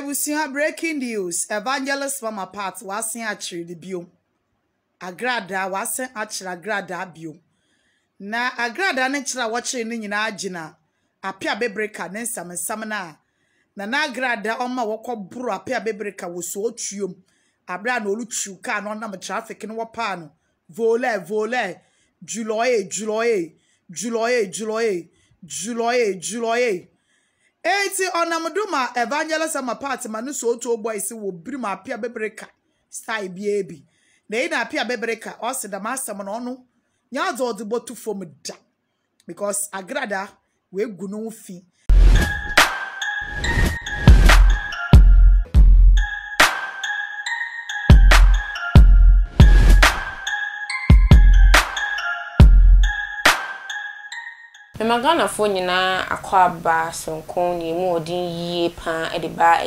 Ebusia breaking news. Evangelist from apart wasen achiri the bio. Agradaa wasen achiri Agradaa bio. Na Agradaa ne chira wachiri ni nyina agina. Apia bebreka ne nsam na. Na Agradaa oma wokọ buru apia bebreka wo so otuom. Abra na olutu ka no nam traffic ne wopa no. Vole. Juloye. Eti onamduma evangelist am apart manu so to boys wo brim apia bebreka style biebi na ina apia bebreka o se da masam no no nya zo de botu fom da because Agradaa we gu no fi Magana fo nyina akwaba sonkon ni mu odin yie pa ediba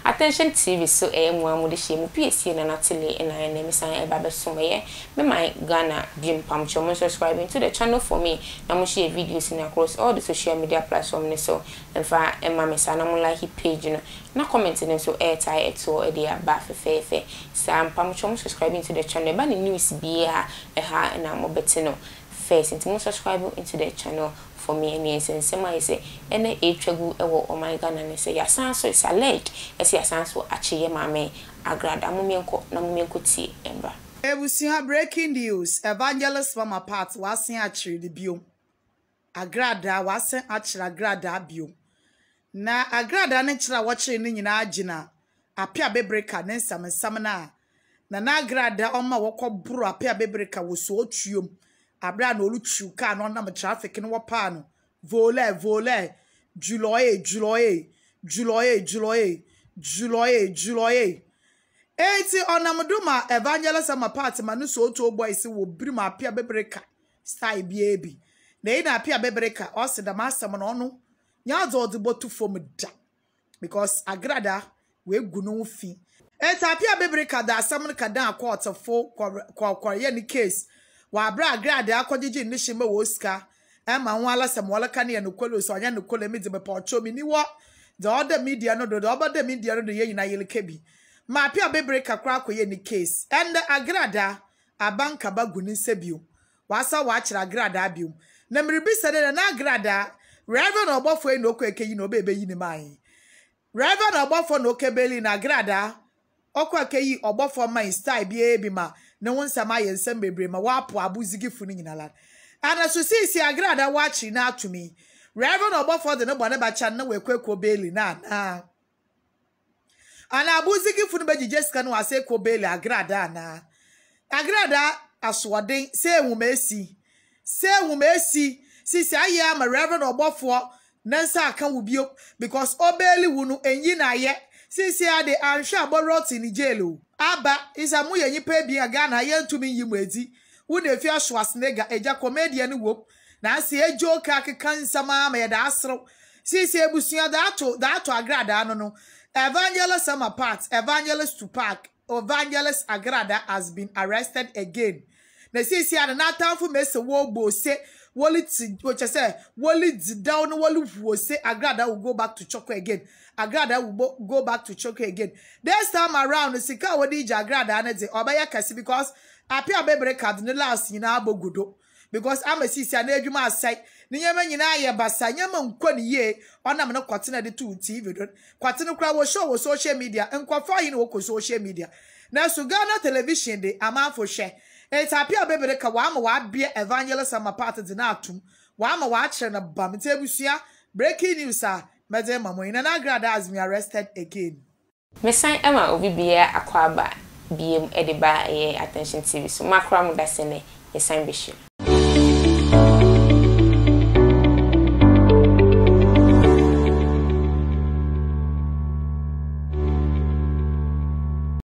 attention TV so mu amude hye mu PSC na natele na na misan eba beso me my Ghana bim pam chomo subscribing to the channel for me na mo share videos in across all the social media platforms so emfa emma me sana mo like page na comment in so airtie eto e dia ba fefe sam pam chomo subscribing to the channel ba ni news bia ha na mo betino first into subscribe into the channel for me and yes and sema say ene etwagu ewo o my Ghana ne say yasan so is alleged ese yasan so achiye maame Agradaa mumenko na mumenko tie embra Ebusia breaking news. Evangelist from apart wasen achiri the bio. Agradaa wasen achiri Agradaa bio. Na Agradaa ne chira wachiri ni nyina agina. Apia bebreka ne nsam na. Na Agradaa oma wokọ buru apia bebreka wo so otuom. Abra na olutu ka no nam traffic ne wopa no. Vole. Juloye. Eti onamduma evangelist am apart manu so to boys wo brim apia bebreka style biebi na ina apia bebreka o se da masam no no nya zo de botu fom da because Agradaa we gu no fi eti apia bebreka da asam no kada court fo kwa ni case wa abra Agradaa akogege ni shime wo ska ema nwala sam wala kan ye no kolo so anya no kolo mi de be pocho mi ni wo the other media no the other media no de ye nyina yele kebi ma apia bebreka kra akoye ni case and Agradaa abanka bagu ni nsebio wasa wa akira Agradaa biom na miribi sede na Agradaa Reverend Obofo e no okeyi no bebe yi ni mai Reverend Obofo no okebeli na Agradaa okwa akeyi Obofo man style bi ma ne wonsa ma yensem bebre ma wapo abuzigifu ni nyinala ana so si Agradaa wachi na atumi Reverend Obofo de no bone ba chan na wekwekwo beli na ana abuzigifu no beji Jessica no ase ko beli Agradaa na Agradaa aswoden se nwumesi si aye ma Reverend Obofo nansa aka wo bio because obeli wu no enyi na ye si ade anhwe aboroti ni jail aba isamu ye nyipa bi Ghana ye ntumi yi mu edi wo na efi Schwarzenegger eja comedian ni wo na se ejoka akeka nsama ma ye da asro si ebusuya da ato Agradaa no evangelist am apart evangelist to park evangelist Agradaa has been arrested again na si ade na atamfo mese wo bo se woli down woli say Agradaa will go back to Choko again. Agradaa will go back to Choko again. This time around, sika wodi Agradaa na de obaya kasi because apia bebreka de last nyina abogudo because amesisi na adwuma asai ni nyama nyina ye basa nyama nkɔ ni ye onam no kwatena de to TV don kwatena kra wo show wo social media nkɔfa yi no wo social media na so Ghana television de amanfo hwɛ etapia bebreka wa ama wa bia evangelist am apart de na atum wa ama wa akere na bam tebusia breaking news mede mamoyi na Agradaa has been arrested again. Mesan ema obi bia akwaba biem ediba attention TV so makra mu da sene mesan behye